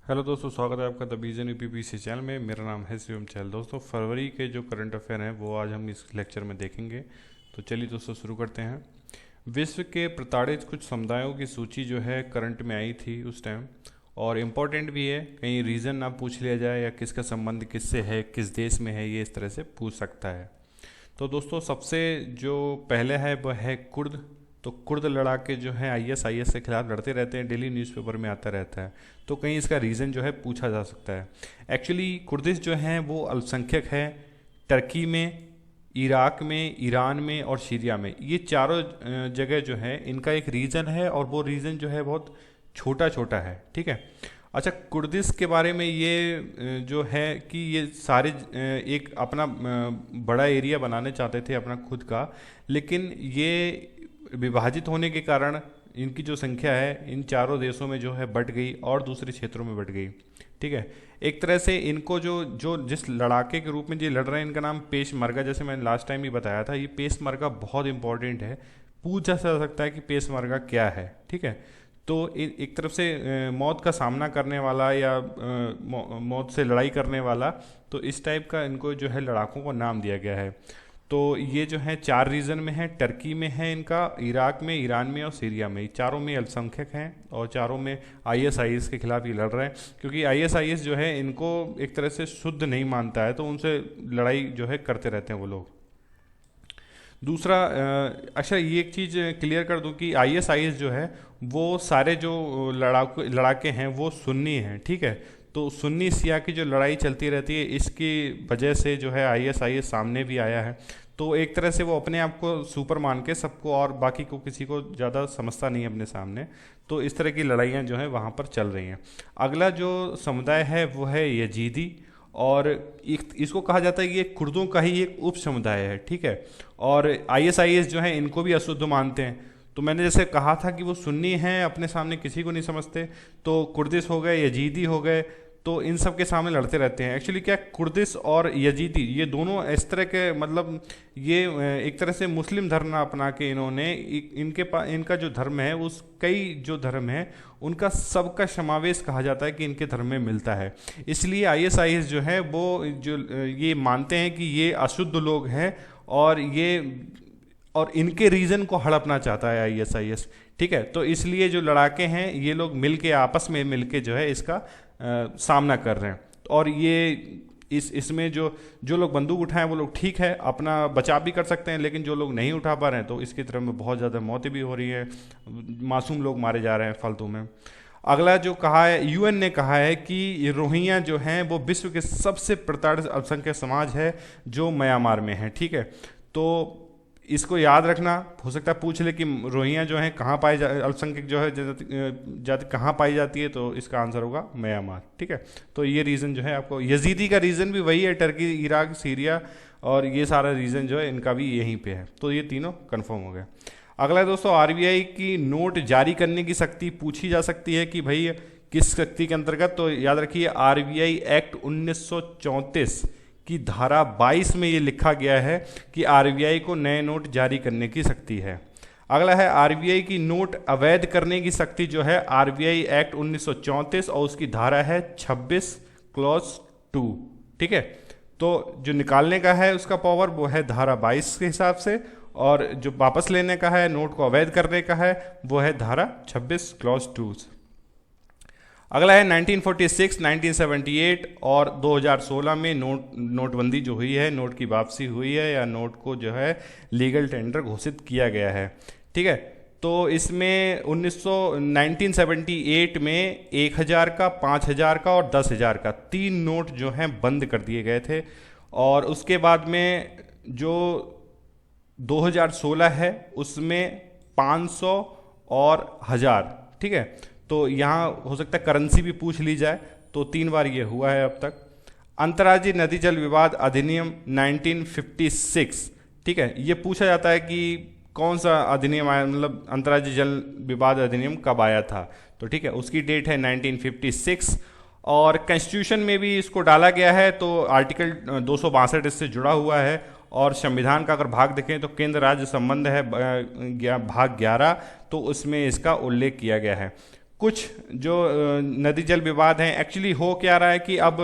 Hello दोस्तों, स्वागत है आपका द विजन यूपीपीसी चैनल में। मेरा नाम है शिवम चहल। दोस्तों, फरवरी के जो करंट अफेयर हैं वो आज हम इस लेक्चर में देखेंगे। तो चलिए दोस्तों शुरू करते हैं। विश्व के प्रताड़ित कुछ समुदायों की सूची जो है करंट में आई थी उस टाइम, और इम्पोर्टेंट भी है। कहीं रीज़न ना पूछ लिया जाए या किसका संबंध किससे है, किस देश में है, ये इस तरह से पूछ सकता है। तो दोस्तों सबसे जो पहले है वह है कुर्द। तो कुर्द लड़ाके जो है आईएस के खिलाफ लड़ते रहते हैं, डेली न्यूज़पेपर में आता रहता है। तो कहीं इसका रीज़न जो है पूछा जा सकता है। एक्चुअली कुर्दिश जो हैं वो अल्पसंख्यक है टर्की में, इराक में, ईरान में और सीरिया में। ये चारों जगह जो है इनका एक रीजन है, और वो रीजन जो है बहुत छोटा छोटा है। ठीक है। अच्छा, कुर्दिश के बारे में ये जो है कि ये सारे एक अपना बड़ा एरिया बनाने चाहते थे अपना खुद का, लेकिन ये विभाजित होने के कारण इनकी जो संख्या है इन चारों देशों में जो है बढ़ गई और दूसरे क्षेत्रों में बढ़ गई। ठीक है। एक तरह से इनको जो जो जिस लड़ाके के रूप में ये लड़ रहे हैं इनका नाम पेशमर्गा, जैसे मैंने लास्ट टाइम भी बताया था। ये पेशमर्गा बहुत इंपॉर्टेंट है, पूछा जा सकता है कि पेशमर्गा क्या है। ठीक है। तो एक तरफ से मौत का सामना करने वाला या मौत से लड़ाई करने वाला, तो इस टाइप का इनको जो है लड़ाकों को नाम दिया गया है। तो ये जो है चार रीजन में है, टर्की में है इनका, इराक में, ईरान में और सीरिया में। चारों में अल्पसंख्यक हैं और चारों में आईएस के खिलाफ ये लड़ रहे हैं, क्योंकि आईएस जो है इनको एक तरह से शुद्ध नहीं मानता है, तो उनसे लड़ाई जो है करते रहते हैं वो लोग। दूसरा, अच्छा ये एक चीज़ क्लियर कर दूं कि आईएस जो है वो सारे जो लड़ाके हैं वो सुन्नी हैं। ठीक है। तो सुन्नी शिया की जो लड़ाई चलती रहती है, इसकी वजह से जो है आईएस सामने भी आया है। तो एक तरह से वो अपने आप को सुपर मान के सबको और बाकी को किसी को ज़्यादा समझता नहीं है अपने सामने। तो इस तरह की लड़ाइयाँ जो है वहाँ पर चल रही हैं। अगला जो समुदाय है वो है यजीदी, और इसको कहा जाता है कि ये कुर्दों का ही एक उप समुदाय है। ठीक है। और आईएस जो है इनको भी अशुद्ध मानते हैं। तो मैंने जैसे कहा था कि वो सुन्नी हैं, अपने सामने किसी को नहीं समझते। तो कुर्दिश हो गए, यजीदी हो गए, तो इन सब के सामने लड़ते रहते हैं। एक्चुअली क्या, कुर्दिश और यजीदी ये दोनों इस तरह के, मतलब ये एक तरह से मुस्लिम धर्म अपना के इन्होंने इनके पास इनका जो धर्म है उस कई जो धर्म है उनका सबका समावेश कहा जाता है कि इनके धर्म में मिलता है। इसलिए आईएस जो है वो जो ये मानते हैं कि ये अशुद्ध लोग हैं, और इनके रीजन को हड़पना चाहता है आईएस। ठीक है। तो इसलिए जो लड़ाके हैं ये लोग मिलके आपस में मिलके जो है इसका सामना कर रहे हैं। और ये इसमें जो जो लोग बंदूक उठाएं वो लोग ठीक है अपना बचाव भी कर सकते हैं, लेकिन जो लोग नहीं उठा पा रहे हैं तो इसकी तरफ में बहुत ज़्यादा मौतें भी हो रही है, मासूम लोग मारे जा रहे हैं फालतू में। अगला जो कहा है, यूएन ने कहा है कि रोहिंग्या जो हैं वो विश्व के सबसे प्रताड़ित अल्पसंख्यक समाज है जो म्यांमार में है। ठीक है। तो इसको याद रखना, हो सकता है पूछ ले कि रोहिंग्या जो है कहाँ पाए अल्पसंख्यक जो है जाति कहाँ पाई जाती है, तो इसका आंसर होगा म्यांमार। ठीक है। तो ये रीज़न जो है आपको, यजीदी का रीज़न भी वही है, टर्की, इराक, सीरिया, और ये सारा रीज़न जो है इनका भी यहीं पे है। तो ये तीनों कंफर्म हो गए। अगला दोस्तों, आरबीआई की नोट जारी करने की शक्ति पूछी जा सकती है कि भाई किस शक्ति के अंतर्गत। तो याद रखिए आरबीआई एक्ट 1934 की धारा 22 में ये लिखा गया है कि आरबीआई को नए नोट जारी करने की शक्ति है। अगला है आरबीआई की नोट अवैध करने की शक्ति जो है, आरबीआई एक्ट 1934 और उसकी धारा है 26 क्लॉज 2। ठीक है। तो जो निकालने का है उसका पावर वो है धारा 22 के हिसाब से, और जो वापस लेने का है, नोट को अवैध करने का है, वो है धारा 26 क्लॉज 2। अगला है 1946, 1978 और 2016 में नोटबंदी जो हुई है, नोट की वापसी हुई है या नोट को जो है लीगल टेंडर घोषित किया गया है। ठीक है। तो इसमें 1978 में 1000 का, 5000 का और 10,000 का 3 नोट जो हैं बंद कर दिए गए थे। और उसके बाद में जो 2016 है उसमें 500 और 1000। ठीक है। तो यहाँ हो सकता है करेंसी भी पूछ ली जाए, तो 3 बार ये हुआ है अब तक। अंतर्राज्यीय नदी जल विवाद अधिनियम 1956। ठीक है। ये पूछा जाता है कि कौन सा अधिनियम आया, मतलब अंतर्राज्यीय जल विवाद अधिनियम कब आया था। तो ठीक है, उसकी डेट है 1956, और कॉन्स्टिट्यूशन में भी इसको डाला गया है। तो आर्टिकल 262 इससे जुड़ा हुआ है, और संविधान का अगर भाग देखें तो केंद्र राज्य संबंध है भाग 11, तो उसमें इसका उल्लेख किया गया है। कुछ जो नदी जल विवाद हैं, एक्चुअली हो क्या रहा है कि अब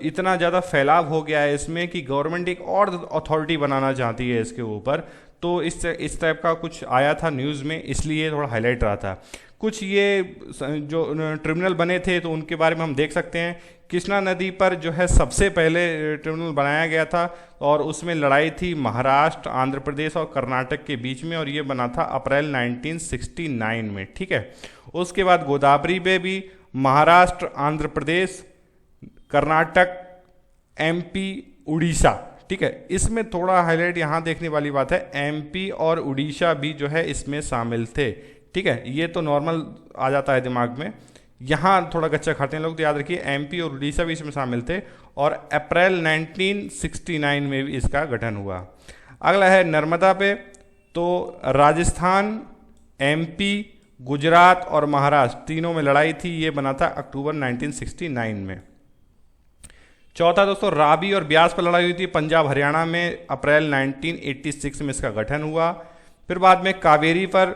इतना ज़्यादा फैलाव हो गया है इसमें कि गवर्नमेंट एक और अथॉरिटी बनाना चाहती है इसके ऊपर। तो इस टाइप का कुछ आया था न्यूज़ में, इसलिए थोड़ा हाईलाइट रहा था। कुछ ये जो ट्रिब्यूनल बने थे तो उनके बारे में हम देख सकते हैं। कृष्णा नदी पर जो है सबसे पहले ट्रिब्यूनल बनाया गया था और उसमें लड़ाई थी महाराष्ट्र, आंध्र प्रदेश और कर्नाटक के बीच में, और ये बना था अप्रैल 1969 में, ठीक है। उसके बाद गोदावरी में भी महाराष्ट्र, आंध्र प्रदेश, कर्नाटक, एमपी, उड़ीसा, ठीक है। इसमें थोड़ा हाईलाइट यहाँ देखने वाली बात है, एमपी और उड़ीसा भी जो है इसमें शामिल थे, ठीक है। ये तो नॉर्मल आ जाता है दिमाग में, यहाँ थोड़ा कच्चा खाते हैं लोग, तो याद रखिए एमपी और उड़ीसा भी इसमें शामिल थे। और अप्रैल 1969 में भी इसका गठन हुआ। अगला है नर्मदा पे, तो राजस्थान, एमपी, गुजरात और महाराष्ट्र तीनों में लड़ाई थी, ये बना था अक्टूबर 1969 में। चौथा दोस्तों, रावी और ब्यास पर लड़ाई हुई थी पंजाब हरियाणा में, अप्रैल 1986 में इसका गठन हुआ। फिर बाद में कावेरी पर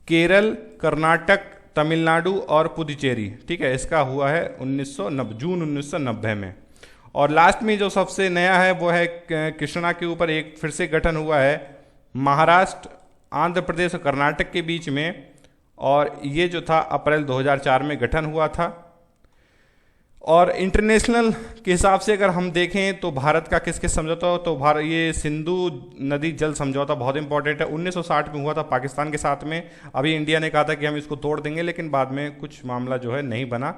केरल, कर्नाटक, तमिलनाडु और पुदुचेरी, ठीक है, इसका हुआ है जून 1990 में। और लास्ट में जो सबसे नया है वो है कृष्णा के ऊपर एक फिर से गठन हुआ है महाराष्ट्र, आंध्र प्रदेश और कर्नाटक के बीच में, और ये जो था अप्रैल 2004 में गठन हुआ था। और इंटरनेशनल के हिसाब से अगर हम देखें तो भारत का किस किस समझौता हो, तो भारत ये सिंधु नदी जल समझौता बहुत इंपॉर्टेंट है, 1960 में हुआ था पाकिस्तान के साथ में। अभी इंडिया ने कहा था कि हम इसको तोड़ देंगे, लेकिन बाद में कुछ मामला जो है नहीं बना,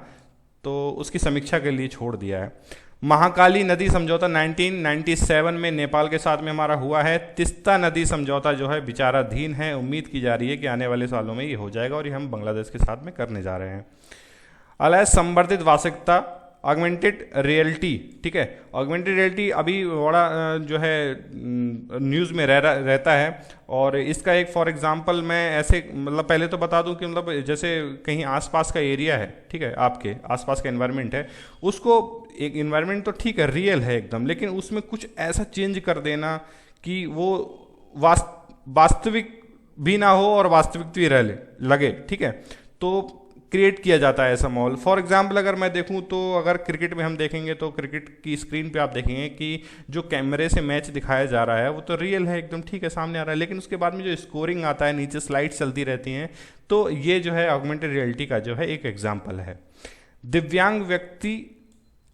तो उसकी समीक्षा के लिए छोड़ दिया है। महाकाली नदी समझौता 1997 में नेपाल के साथ में हमारा हुआ है। तिस्ता नदी समझौता जो है विचाराधीन है, उम्मीद की जा रही है कि आने वाले सालों में ये हो जाएगा, और ये हम बांग्लादेश के साथ में करने जा रहे हैं। अगला संवर्धित वास्तविकता, ऑगमेंटेड रियलिटी, ठीक है। ऑगमेंटेड रियलिटी अभी बड़ा जो है न्यूज़ में रहता है, और इसका एक फॉर एग्जांपल मैं ऐसे मतलब पहले तो बता दूं कि मतलब जैसे कहीं आसपास का एरिया है, ठीक है, आपके आसपास का एनवायरनमेंट है, उसको एक एनवायरनमेंट तो ठीक है रियल है एकदम, लेकिन उसमें कुछ ऐसा चेंज कर देना कि वो वास्तविक भी ना हो और वास्तविक भी रह लगे, ठीक है, तो क्रिएट किया जाता है ऐसा माहौल। फॉर एग्जाम्पल अगर मैं देखूं तो अगर क्रिकेट में हम देखेंगे तो क्रिकेट की स्क्रीन पे आप देखेंगे कि जो कैमरे से मैच दिखाया जा रहा है वो तो रियल है एकदम, ठीक है, सामने आ रहा है, लेकिन उसके बाद में जो स्कोरिंग आता है, नीचे स्लाइड्स चलती रहती हैं, तो ये जो है ऑगमेंटेड रियलिटी का जो है एक एग्जाम्पल है। दिव्यांग व्यक्ति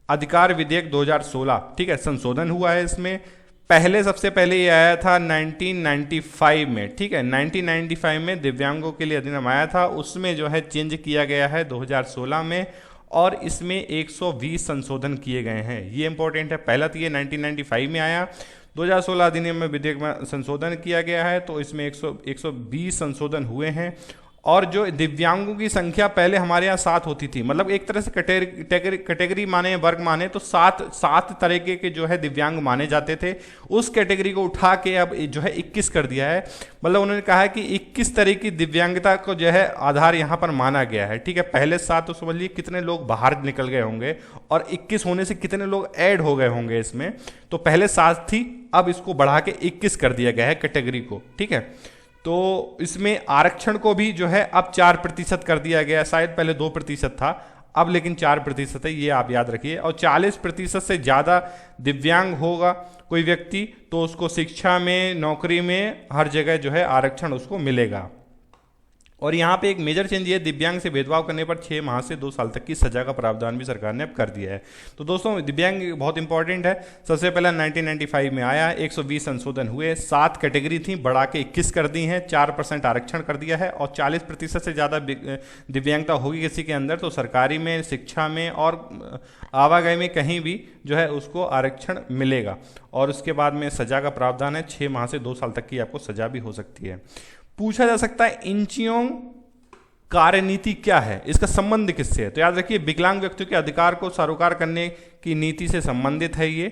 अधिकार विधेयक 2016, ठीक है, संशोधन हुआ है इसमें। सबसे पहले ये आया था 1995 में, ठीक है, 1995 में दिव्यांगों के लिए अधिनियम आया था, उसमें जो है चेंज किया गया है 2016 में, और इसमें 120 संशोधन किए गए हैं। ये इंपॉर्टेंट है, पहला तो ये 1995 में आया, 2016 अधिनियम में विधेयक में संशोधन किया गया है, तो इसमें 120 संशोधन हुए हैं। और जो दिव्यांगों की संख्या पहले हमारे यहाँ 7 होती थी, मतलब एक तरह से कैटेगरी माने, वर्ग माने तो 7 तरीके के जो है दिव्यांग माने जाते थे, उस कैटेगरी को उठा के अब जो है 21 कर दिया है। मतलब उन्होंने कहा है कि 21 तरह की दिव्यांगता को जो है आधार यहाँ पर माना गया है, ठीक है। पहले 7 तो समझ लीजिए कितने लोग बाहर निकल गए होंगे, और 21 होने से कितने लोग ऐड हो गए होंगे इसमें, तो पहले 7 थी, अब इसको बढ़ा के 21 कर दिया गया है कैटेगरी को, ठीक है। तो इसमें आरक्षण को भी जो है अब 4% कर दिया गया, शायद पहले 2% था, अब लेकिन 4% है, ये आप याद रखिए। और 40% से ज़्यादा दिव्यांग होगा कोई व्यक्ति तो उसको शिक्षा में, नौकरी में, हर जगह जो है आरक्षण उसको मिलेगा। और यहाँ पे एक मेजर चेंज ये, दिव्यांग से भेदभाव करने पर 6 माह से 2 साल तक की सजा का प्रावधान भी सरकार ने अब कर दिया है। तो दोस्तों दिव्यांग बहुत इंपॉर्टेंट है। सबसे पहला 1995 में आया, 120 संशोधन हुए, 7 कैटेगरी थी, बढ़ा के 21 कर दी हैं, 4% आरक्षण कर दिया है, और 40% से ज़्यादा दिव्यांगता होगी किसी के अंदर तो सरकारी में, शिक्षा में और आवागमन में कहीं भी जो है उसको आरक्षण मिलेगा। और उसके बाद में सजा का प्रावधान है, 6 माह से 2 साल तक की आपको सजा भी हो सकती है। पूछा जा सकता है इंचियोंग कार्यनीति क्या है, इसका संबंध किससे है, तो याद रखिए विकलांग व्यक्तियों के अधिकार को सारोकार करने की नीति से संबंधित है ये।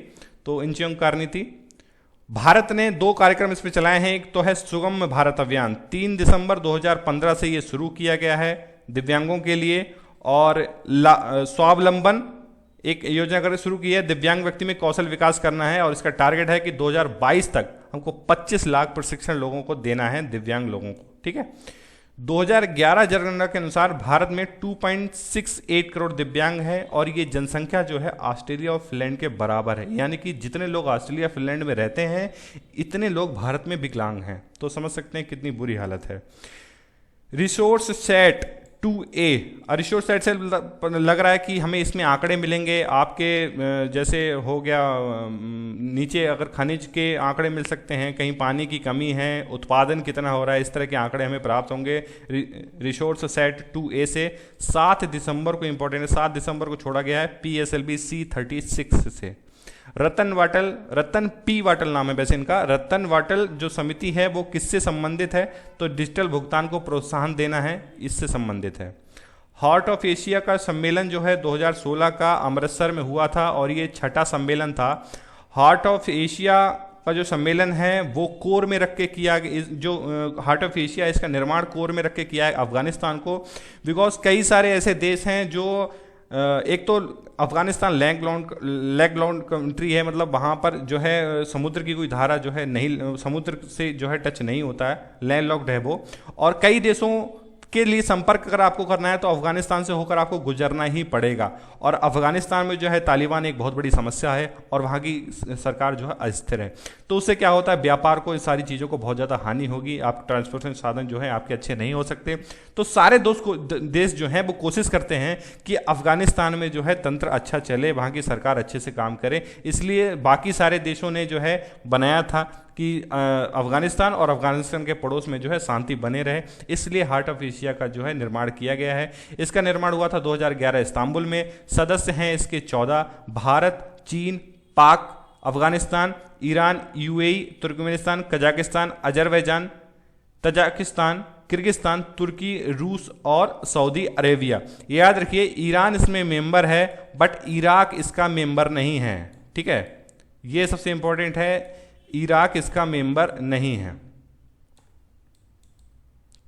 तो इंचियोंग कार्यनीति, भारत ने 2 कार्यक्रम इस पर चलाए हैं, एक तो है सुगम भारत अभियान, 3 दिसंबर 2015 से ये शुरू किया गया है दिव्यांगों के लिए, और स्वावलंबन एक योजना कर शुरू की है, दिव्यांग व्यक्ति में कौशल विकास करना है, और इसका टारगेट है कि 2022 तक हमको 25 लाख प्रशिक्षण लोगों को देना है, दिव्यांग लोगों को, ठीक है। 2011 जनगणना के अनुसार भारत में 2.68 करोड़ दिव्यांग है और ये जनसंख्या जो है ऑस्ट्रेलिया और फिनलैंड के बराबर है। यानी कि जितने लोग ऑस्ट्रेलिया फिनलैंड में रहते हैं इतने लोग भारत में विकलांग हैं। तो समझ सकते हैं कितनी बुरी हालत है। Resource set 2A, resource set से लग रहा है कि हमें इसमें आंकड़े मिलेंगे आपके जैसे हो गया नीचे अगर खनिज के आंकड़े मिल सकते हैं, कहीं पानी की कमी है, उत्पादन कितना हो रहा है, इस तरह के आंकड़े हमें प्राप्त होंगे रिसोर्स सेट 2A से। 7 दिसंबर को इंपॉर्टेंट है, 7 दिसंबर को छोड़ा गया है PSLV C36 से। रतन पी वाटल नाम है वैसे इनका। रतन वाटल जो समिति है वो किससे संबंधित है? तो डिजिटल भुगतान को प्रोत्साहन देना है, इससे संबंधित है। हार्ट ऑफ एशिया का सम्मेलन जो है 2016 का अमृतसर में हुआ था और ये 6ठा सम्मेलन था। हार्ट ऑफ एशिया का जो सम्मेलन है वो कोर में रख के किया, जो हार्ट ऑफ एशिया इसका निर्माण कोर में रख के किया है अफगानिस्तान को। बिकॉज कई सारे ऐसे देश हैं जो एक तो अफगानिस्तान लैंड कंट्री है, मतलब वहाँ पर जो है समुद्र की कोई धारा जो है नहीं, समुद्र से जो है टच नहीं होता है, लैंड लॉक्ड है वो। और कई देशों के लिए संपर्क अगर आपको करना है तो अफगानिस्तान से होकर आपको गुजरना ही पड़ेगा। और अफगानिस्तान में जो है तालिबान एक बहुत बड़ी समस्या है और वहाँ की सरकार जो है अस्थिर है। तो उससे क्या होता है, व्यापार को, इस सारी चीज़ों को बहुत ज़्यादा हानि होगी, आप ट्रांसपोर्टेशन साधन जो है आपके अच्छे नहीं हो सकते। तो सारे देश जो हैं वो कोशिश करते हैं कि अफगानिस्तान में जो है तंत्र अच्छा चले, वहाँ की सरकार अच्छे से काम करे। इसलिए बाकी सारे देशों ने जो है बनाया था कि अफगानिस्तान और अफगानिस्तान के पड़ोस में जो है शांति बने रहे, इसलिए हार्ट ऑफ एशिया का जो है निर्माण किया गया है। इसका निर्माण हुआ था 2011 इस्तांबुल में। सदस्य हैं इसके 14, भारत, चीन, Pak, Afghanistan, Iran, UAE, Turkmenistan, Kazakhstan, Azerbaijan, Tajikistan, Kyrgyzstan, Turkey, रूस और सऊदी अरेबिया। याद रखिए ईरान इसमें मेंबर है बट इराक इसका मेंबर नहीं है। ठीक है, ये सबसे इंपॉर्टेंट है, इराक इसका मेंबर नहीं है।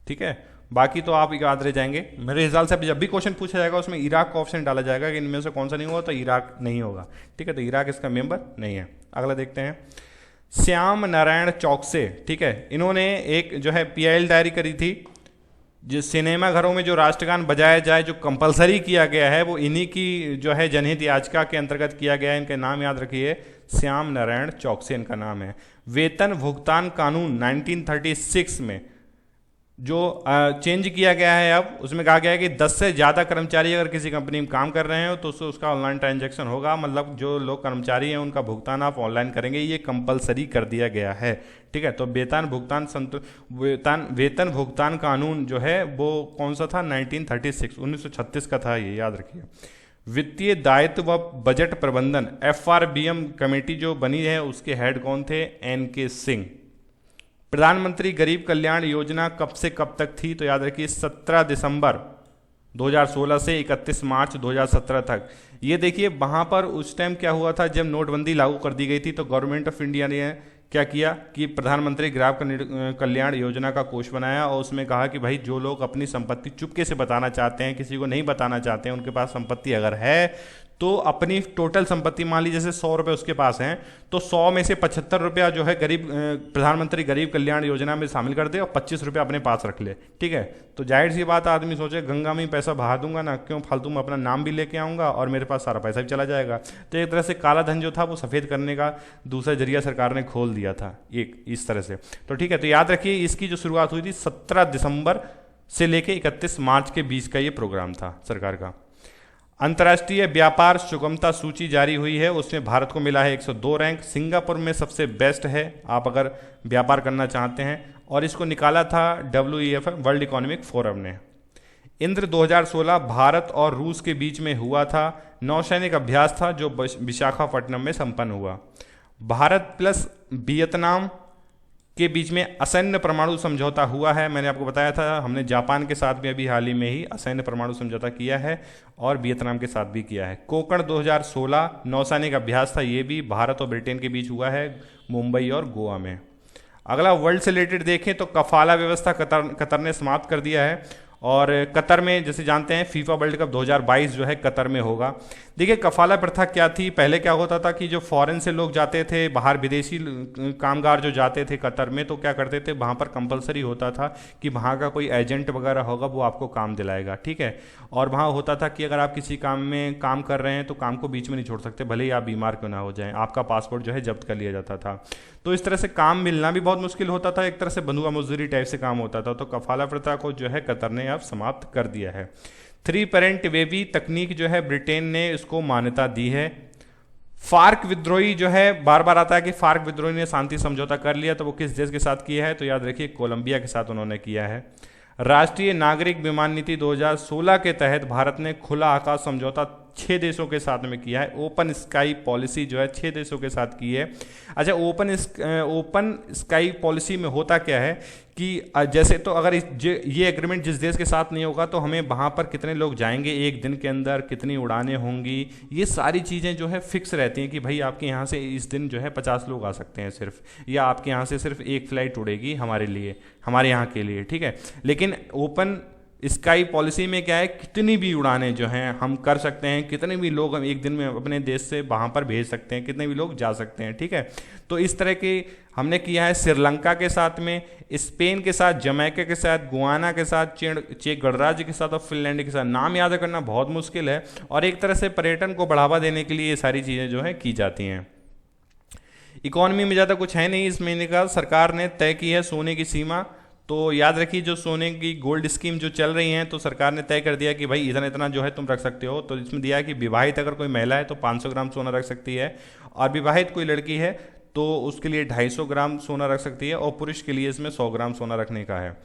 ठीक है, बाकी तो आप याद रह जाएंगे मेरे हिसाब से। जब भी क्वेश्चन पूछा जाएगा उसमें इराक का ऑप्शन डाला जाएगा कि इनमें से कौन सा नहीं होगा, तो इराक नहीं होगा। ठीक है, तो इराक इसका मेंबर नहीं है। अगला देखते हैं, श्याम नारायण चौकसे। ठीक है, इन्होंने एक जो है PIL डायरी करी थी, जिस सिनेमा घरों में जो राष्ट्रगान बजाया जाए जो कंपलसरी किया गया है वो इन्हीं की जो है जनहित याचिका के अंतर्गत किया गया है। इनके नाम याद रखिए, श्याम नारायण चौकसे इनका नाम है। वेतन भुगतान कानून 1936 में जो चेंज किया गया है, अब उसमें कहा गया है कि 10 से ज़्यादा कर्मचारी अगर किसी कंपनी में काम कर रहे हो तो उसका ऑनलाइन ट्रांजैक्शन होगा, मतलब जो लोग कर्मचारी हैं उनका भुगतान आप ऑनलाइन करेंगे, ये कंपलसरी कर दिया गया है। ठीक है, तो वेतन भुगतान कानून जो है वो कौन सा था? 1936 का था, ये याद रखिए। वित्तीय दायित्व व बजट प्रबंधन FRBM कमेटी जो बनी है उसके हेड कौन थे? NK सिंह। प्रधानमंत्री गरीब कल्याण योजना कब से कब तक थी? तो याद रखिए 17 दिसंबर 2016 से 31 मार्च 2017 तक। ये देखिए वहाँ पर उस टाइम क्या हुआ था, जब नोटबंदी लागू कर दी गई थी तो गवर्नमेंट ऑफ इंडिया ने क्या किया कि प्रधानमंत्री गरीब कल्याण योजना का कोष बनाया और उसमें कहा कि भाई जो लोग अपनी संपत्ति चुपके से बताना चाहते हैं, किसी को नहीं बताना चाहते हैं, उनके पास संपत्ति अगर है तो अपनी टोटल संपत्ति, मान लीजिए जैसे 100 रुपये उसके पास हैं तो 100 में से 75 रुपया जो है प्रधानमंत्री गरीब कल्याण योजना में शामिल कर दे और 25 रुपया अपने पास रख ले। ठीक है, तो जाहिर सी बात आदमी सोचे गंगा में पैसा बहा दूंगा ना, क्यों फालतू में अपना नाम भी लेके आऊँगा और मेरे पास सारा पैसा भी चला जाएगा। तो एक तरह से काला धन जो था वो सफ़ेद करने का दूसरा जरिया सरकार ने खोल दिया था एक इस तरह से। तो ठीक है, तो याद रखिए इसकी जो शुरुआत हुई थी 17 दिसंबर से लेके 31 मार्च के बीच का ये प्रोग्राम था सरकार का। अंतर्राष्ट्रीय व्यापार सुगमता सूची जारी हुई है, उसमें भारत को मिला है 102 रैंक। सिंगापुर में सबसे बेस्ट है आप अगर व्यापार करना चाहते हैं, और इसको निकाला था WEF वर्ल्ड इकोनॉमिक फोरम ने। इंद्र 2016 भारत और रूस के बीच में हुआ था, नौसैनिक अभ्यास था जो विशाखापट्टनम में संपन्न हुआ। भारत प्लस वियतनाम के बीच में असैन्य परमाणु समझौता हुआ है। मैंने आपको बताया था हमने जापान के साथ भी अभी हाल ही में ही असैन्य परमाणु समझौता किया है और वियतनाम के साथ भी किया है। कोकण 2016 नौसैनिक अभ्यास था, ये भी भारत और ब्रिटेन के बीच हुआ है, मुंबई और गोवा में। अगला वर्ल्ड से रिलेटेड देखें तो कफाला व्यवस्था कतर ने समाप्त कर दिया है और कतर में जैसे जानते हैं फीफा वर्ल्ड कप 2022 जो है कतर में होगा। देखिए कफाला प्रथा क्या थी, पहले क्या होता था कि जो फॉरेन से लोग जाते थे बाहर, विदेशी कामगार जो जाते थे कतर में, तो क्या करते थे वहाँ पर कंपलसरी होता था कि वहाँ का कोई एजेंट वगैरह होगा वो आपको काम दिलाएगा, ठीक है। और वहाँ होता था कि अगर आप किसी काम में काम कर रहे हैं तो काम को बीच में नहीं छोड़ सकते, भले ही आप बीमार क्यों ना हो जाएं, आपका पासपोर्ट जो है जब्त कर लिया जाता था। तो इस तरह से काम मिलना भी बहुत मुश्किल होता था, एक तरह से बंधुआ मजदूरी टाइप से काम होता था। तो कफाला प्रथा को जो है कतर ने अब समाप्त कर दिया है। 3 पेरेंट बेबी तकनीक जो है ब्रिटेन ने इसको मान्यता दी है। फार्क विद्रोही जो है, बार बार आता है कि फार्क विद्रोही ने शांति समझौता कर लिया, तो वो किस देश के साथ किया है, तो याद रखिए कोलंबिया के साथ उन्होंने किया है। राष्ट्रीय नागरिक विमान नीति 2016 के तहत भारत ने खुला आकाश समझौता 6 देशों के साथ में किया है। ओपन स्काई पॉलिसी जो है 6 देशों के साथ की है। अच्छा, ओपन स्काई पॉलिसी में होता क्या है कि जैसे तो अगर ये एग्रीमेंट जिस देश के साथ नहीं होगा तो हमें वहाँ पर कितने लोग जाएंगे एक दिन के अंदर, कितनी उड़ानें होंगी, ये सारी चीज़ें जो है फिक्स रहती हैं कि भाई आपके यहाँ से इस दिन जो है 50 लोग आ सकते हैं सिर्फ, या आपके यहाँ से सिर्फ एक फ्लाइट उड़ेगी हमारे लिए, हमारे यहाँ के लिए, ठीक है। लेकिन ओपन स्काई पॉलिसी में क्या है, कितनी भी उड़ानें जो हैं हम कर सकते हैं, कितने भी लोग हम एक दिन में अपने देश से वहाँ पर भेज सकते हैं, कितने भी लोग जा सकते हैं, ठीक है। तो इस तरह की हमने किया है श्रीलंका के साथ में, स्पेन के साथ, जमैका के साथ, गुआना के साथ, चेक गणराज्य के साथ और फिनलैंड के साथ। नाम याद करना बहुत मुश्किल है, और एक तरह से पर्यटन को बढ़ावा देने के लिए ये सारी चीज़ें जो है की जाती हैं। इकॉनमी में ज़्यादा कुछ है नहीं इस महीने का, सरकार ने तय की है सोने की सीमा। तो याद रखिए जो सोने की गोल्ड स्कीम जो चल रही हैं, तो सरकार ने तय कर दिया कि भाई इतना इतना जो है तुम रख सकते हो। तो इसमें दिया है कि विवाहित अगर कोई महिला है तो 500 ग्राम सोना रख सकती है, और विवाहित कोई लड़की है तो उसके लिए 250 ग्राम सोना रख सकती है, और पुरुष के लिए इसमें 100 ग्राम सोना रखने का है।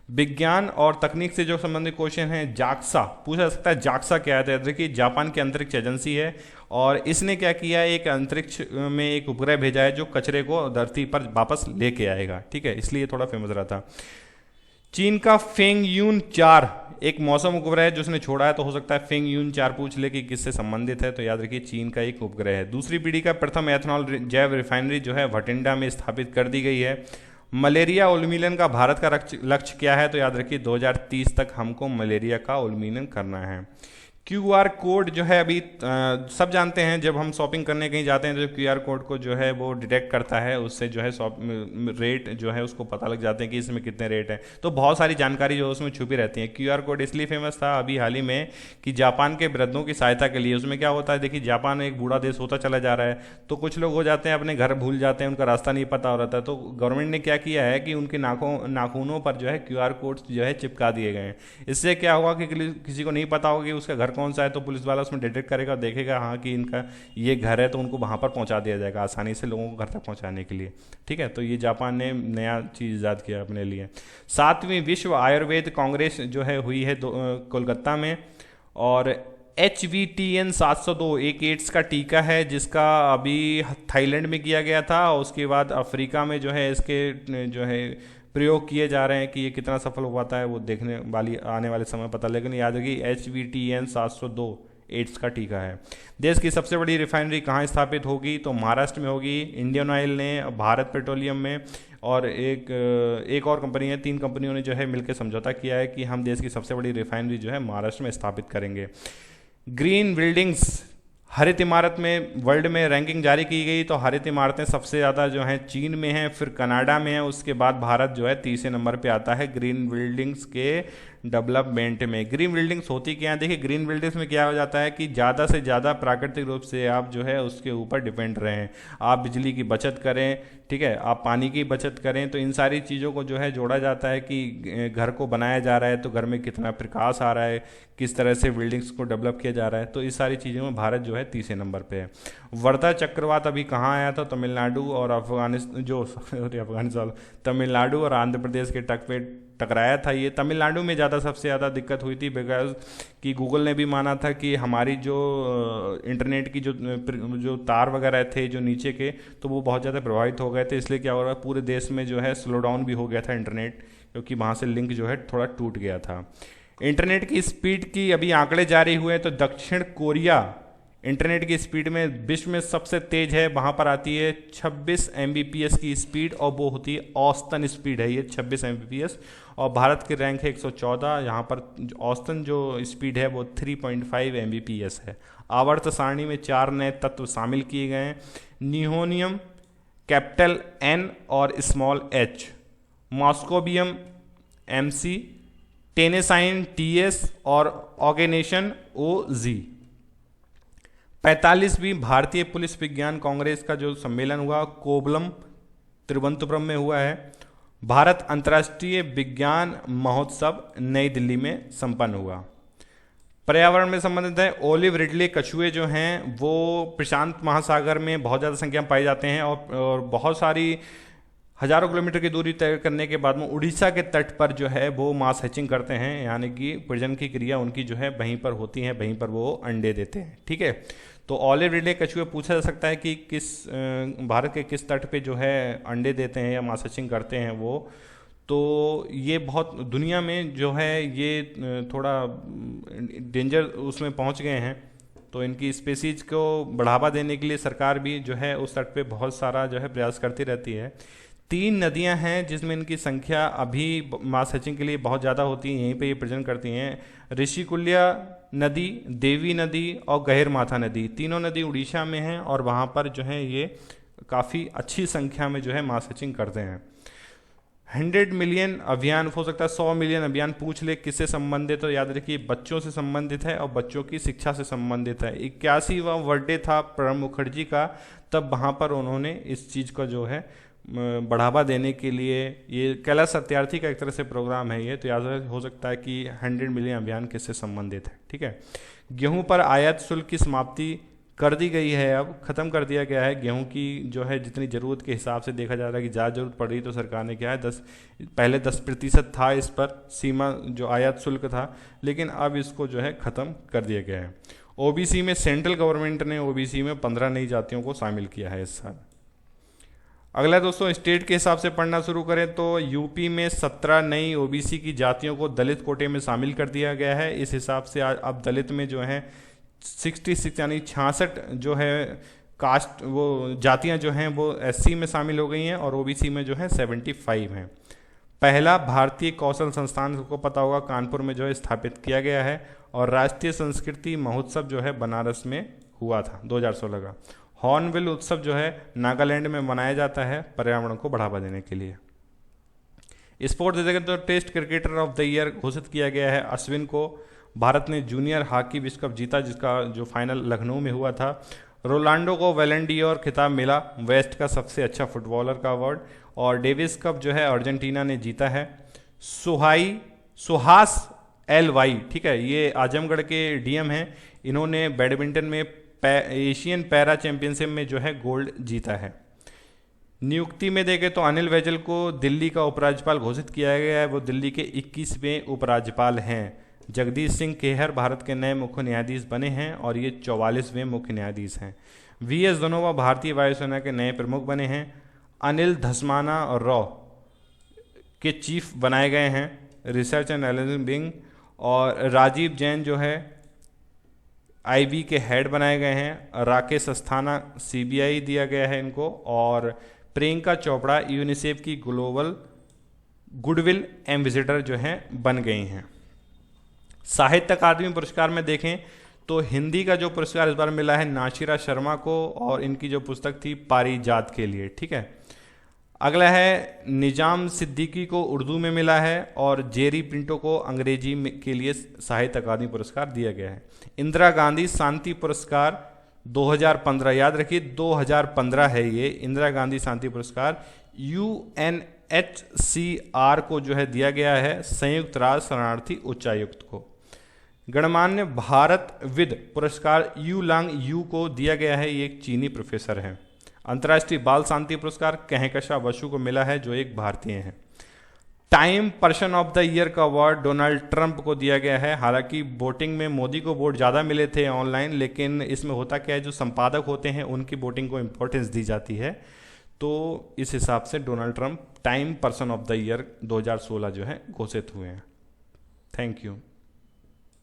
विज्ञान और तकनीक से जो संबंधित क्वेश्चन है, जाक्सा पूछा जा सकता है। जाक्सा क्या है, देखिए जापान की अंतरिक्ष एजेंसी है, और इसने क्या किया है, एक अंतरिक्ष में एक उपग्रह भेजा है जो कचरे को धरती पर वापस लेके आएगा, ठीक है, इसलिए थोड़ा फेमस रहा था। चीन का फेंगयून 4 एक मौसम उपग्रह है जो उसने छोड़ा है, तो हो सकता है फेंगयून 4 पूछ ले कि किससे संबंधित है, तो याद रखिए चीन का एक उपग्रह है। दूसरी पीढ़ी का प्रथम एथनॉल जैव रिफाइनरी जो है भटिंडा में स्थापित कर दी गई है। मलेरिया उन्मूलन का भारत का लक्ष्य क्या है, तो याद रखिए 2030 तक हमको मलेरिया का उन्मूलन करना है। QR कोड जो है अभी सब जानते हैं, जब हम शॉपिंग करने कहीं जाते हैं तो QR कोड को जो है वो डिटेक्ट करता है, उससे जो है रेट जो है उसको पता लग जाते हैं कि इसमें कितने रेट हैं। तो बहुत सारी जानकारी जो उसमें छुपी रहती है। QR कोड इसलिए फेमस था अभी हाल ही में कि जापान के वृद्धों की सहायता के लिए। उसमें क्या होता है, देखिए जापान एक बूढ़ा देश होता चला जा रहा है, तो कुछ लोग हो जाते हैं अपने घर भूल जाते हैं, उनका रास्ता नहीं पता हो रहा था, तो गवर्नमेंट ने क्या किया है कि उनके नाखूनों पर जो है QR कोड जो है चिपका दिए गए हैं। इससे क्या हुआ कि किसी को नहीं पता होगा कि उसका घर कौन सा है, तो पुलिस वाला उसमें डिटेक्ट करेगा, देखेगा हाँ कि इनका ये घर है, तो उनको वहाँ पर पहुँचा दिया जाएगा आसानी से लोगों को घर तक पहुँचाने के लिए, ठीक है। तो ये जापान ने नया चीज़ ईजाद किया अपने लिए। 7वीं विश्व आयुर्वेद कांग्रेस जो है हुई है कोलकाता में, और HVTN 702 एक एड्स का टीका है जिसका अभी थाईलैंड में किया गया था, और उसके बाद अफ्रीका में जो है इसके जो है प्रयोग किए जा रहे हैं कि ये कितना सफल हो पाता है वो देखने वाली आने वाले समय पता। लेकिन याद रखिए HVTN 702 एड्स का टीका है। देश की सबसे बड़ी रिफाइनरी कहाँ स्थापित होगी, तो महाराष्ट्र में होगी। इंडियन ऑयल ने, भारत पेट्रोलियम में, और एक और कंपनी है, 3 कंपनियों ने जो है मिलकर समझौता किया है कि हम देश की सबसे बड़ी रिफाइनरी जो है महाराष्ट्र में स्थापित करेंगे। ग्रीन बिल्डिंग्स, हरित इमारत में वर्ल्ड में रैंकिंग जारी की गई, तो हरित इमारतें सबसे ज़्यादा जो हैं चीन में हैं, फिर कनाडा में है, उसके बाद भारत जो है तीसरे नंबर पे आता है ग्रीन बिल्डिंग्स के डेवलपमेंट में। ग्रीन बिल्डिंग्स होती क्या है, देखिए ग्रीन बिल्डिंग्स में क्या हो जाता है कि ज़्यादा से ज़्यादा प्राकृतिक रूप से आप जो है उसके ऊपर डिपेंड रहें, आप बिजली की बचत करें, ठीक है, आप पानी की बचत करें। तो इन सारी चीज़ों को जो है जोड़ा जाता है कि घर को बनाया जा रहा है तो घर में कितना प्रकाश आ रहा है, किस तरह से बिल्डिंग्स को डेवलप किया जा रहा है। तो इस सारी चीज़ों में भारत जो है तीसरे नंबर पे है। वर्धा चक्रवात अभी कहाँ आया था, तमिलनाडु और अफगानिस्तान तमिलनाडु और आंध्र प्रदेश के तट पे टकराया था। ये तमिलनाडु में ज़्यादा सबसे ज़्यादा दिक्कत हुई थी, बिकॉज कि गूगल ने भी माना था कि हमारी जो इंटरनेट की जो तार वगैरह थे जो नीचे के, तो वो बहुत ज़्यादा प्रभावित हो गए थे। इसलिए क्या हो रहा है, पूरे देश में जो है स्लो डाउन भी हो गया था इंटरनेट, क्योंकि वहाँ से लिंक जो है थोड़ा टूट गया था। इंटरनेट की स्पीड की अभी आंकड़े जारी हुए हैं, तो दक्षिण कोरिया इंटरनेट की स्पीड में विश्व में सबसे तेज है, वहाँ पर आती है 26 Mbps की स्पीड, और वो होती है औसतन स्पीड है ये 26 Mbps, और भारत की रैंक है 114, यहाँ पर औसतन जो स्पीड है वो 3.5 Mbps है। आवर्त सारणी में 4 नए तत्व शामिल किए गए हैं, नियोनियम, कैपिटल N और स्मॉल h, मॉस्कोबियम MC, टेनेसाइन TS और ऑर्गेनेशन OG। 45वीं भारतीय पुलिस विज्ञान कांग्रेस का जो सम्मेलन हुआ कोवलम तिरुवनंतपुरम में हुआ है। भारत अंतर्राष्ट्रीय विज्ञान महोत्सव नई दिल्ली में संपन्न हुआ। पर्यावरण में संबंधित है, ओलिव रिडले कछुए जो हैं वो प्रशांत महासागर में बहुत ज़्यादा संख्या में पाए जाते हैं, और बहुत सारी हजारों किलोमीटर की दूरी तय करने के बाद में उड़ीसा के तट पर जो है वो मास हैचिंग करते हैं, यानी कि प्रजनन की क्रिया उनकी जो है वहीं पर होती है, वहीं पर वो अंडे देते हैं। ठीक है, तो ऑलिव रिडले कछुए पूछा जा सकता है कि किस भारत के किस तट पे जो है अंडे देते हैं या मास हैचिंग करते हैं वो, तो ये बहुत दुनिया में जो है ये थोड़ा डेंजर उसमें पहुंच गए हैं, तो इनकी स्पेसीज को बढ़ावा देने के लिए सरकार भी जो है उस तट पे बहुत सारा जो है प्रयास करती रहती है। 3 नदियां हैं जिसमें इनकी संख्या अभी मास हैचिंग के लिए बहुत ज़्यादा होती है, यहीं पे ये प्रजनन करती हैं, ऋषिकुल्या नदी, देवी नदी और गहिरमाथा नदी। तीनों नदी उड़ीसा में हैं और वहाँ पर जो है ये काफ़ी अच्छी संख्या में जो है मास हैचिंग करते हैं। 100 मिलियन अभियान हो सकता है, 100 मिलियन अभियान पूछ ले किससे संबंधित, तो याद रखिए बच्चों से संबंधित है और बच्चों की शिक्षा से संबंधित है। 81वां बर्थडे था प्रणब मुखर्जी का, तब वहाँ पर उन्होंने इस चीज़ को जो है बढ़ावा देने के लिए, ये कैलाश सत्यार्थी का एक तरह से प्रोग्राम है ये, तो याद हो सकता है कि 100 मिलियन अभियान किससे संबंधित है। ठीक है, गेहूं पर आयात शुल्क की समाप्ति कर दी गई है, अब खत्म कर दिया गया है। गेहूं की जो है जितनी ज़रूरत के हिसाब से देखा जा रहा है कि ज़्यादा ज़रूरत पड़ रही तो सरकार ने क्या है पहले 10% था इस पर सीमा जो आयात शुल्क था, लेकिन अब इसको जो है ख़त्म कर दिया गया है। ओबीसी में सेंट्रल गवर्नमेंट ने ओबीसी में 15 नई जातियों को शामिल किया है इस साल। अगला दोस्तों स्टेट के हिसाब से पढ़ना शुरू करें तो यूपी में 17 नई ओबीसी की जातियों को दलित कोटे में शामिल कर दिया गया है। इस हिसाब से अब दलित में जो है 66 यानी 66 जो है कास्ट वो जातियां जो हैं वो एससी में शामिल हो गई हैं और ओबीसी में जो है 75 हैं। पहला भारतीय कौशल संस्थान को पता होगा कानपुर में जो है स्थापित किया गया है, और राष्ट्रीय संस्कृति महोत्सव जो है बनारस में हुआ था 2016 का। हॉर्नबिल उत्सव जो है नागालैंड में मनाया जाता है पर्यावरण को बढ़ावा देने के लिए। स्पोर्ट्स देखें तो test cricketer of the year घोषित किया गया है अश्विन को। भारत ने जूनियर हॉकी विश्व कप जीता जिसका जो फाइनल लखनऊ में हुआ था। रोनाल्डो को वैलेंडियोर खिताब मिला, वेस्ट का सबसे अच्छा फुटबॉलर का अवार्ड, और डेविस कप जो है अर्जेंटीना ने जीता है। सुहास LY, ठीक है, ये आजमगढ़ के डीएम हैं, इन्होंने बैडमिंटन में एशियन पैरा चैंपियनशिप में जो है गोल्ड जीता है। नियुक्ति में देखें तो अनिल बैजल को दिल्ली का उपराज्यपाल घोषित किया गया है, वो दिल्ली के 21वें उपराज्यपाल हैं। जगदीश सिंह खेहर भारत के नए मुख्य न्यायाधीश बने हैं और ये 44वें मुख्य न्यायाधीश हैं। VS धनोवा भारतीय वायुसेना के नए प्रमुख बने हैं। अनिल धस्माना और रॉ के चीफ बनाए गए हैं रिसर्च एंड एनालिसिस विंग, और राजीव जैन जो है IB के हेड बनाए गए हैं। राकेश अस्थाना CBI दिया गया है इनको, और प्रियंका चोपड़ा यूनिसेफ की ग्लोबल गुडविल एम्बेसडर जो हैं बन गई हैं। साहित्य अकादमी पुरस्कार में देखें तो हिंदी का जो पुरस्कार इस बार मिला है नाशिरा शर्मा को, और इनकी जो पुस्तक थी पारिजात के लिए। ठीक है, अगला है निजाम सिद्दीकी को उर्दू में मिला है, और जेरी पिंटो को अंग्रेजी के लिए साहित्य अकादमी पुरस्कार दिया गया है। इंदिरा गांधी शांति पुरस्कार 2015, याद रखिए 2015 है ये इंदिरा गांधी शांति पुरस्कार, UNHCR को जो है दिया गया है, संयुक्त राष्ट्र शरणार्थी उच्चायुक्त को। गणमान्य भारतविद पुरस्कार यू लांग यू को दिया गया है, ये एक चीनी प्रोफेसर हैं। अंतर्राष्ट्रीय बाल शांति पुरस्कार कहकशा बसु को मिला है जो एक भारतीय हैं। Time person of the year का अवार्ड डोनाल्ड ट्रंप को दिया गया है। हालांकि वोटिंग में मोदी को वोट ज़्यादा मिले थे ऑनलाइन, लेकिन इसमें होता क्या है जो संपादक होते हैं उनकी वोटिंग को इम्पोर्टेंस दी जाती है, तो इस हिसाब से Donald Trump time person of the year 2016 जो है घोषित हुए हैं। Thank you.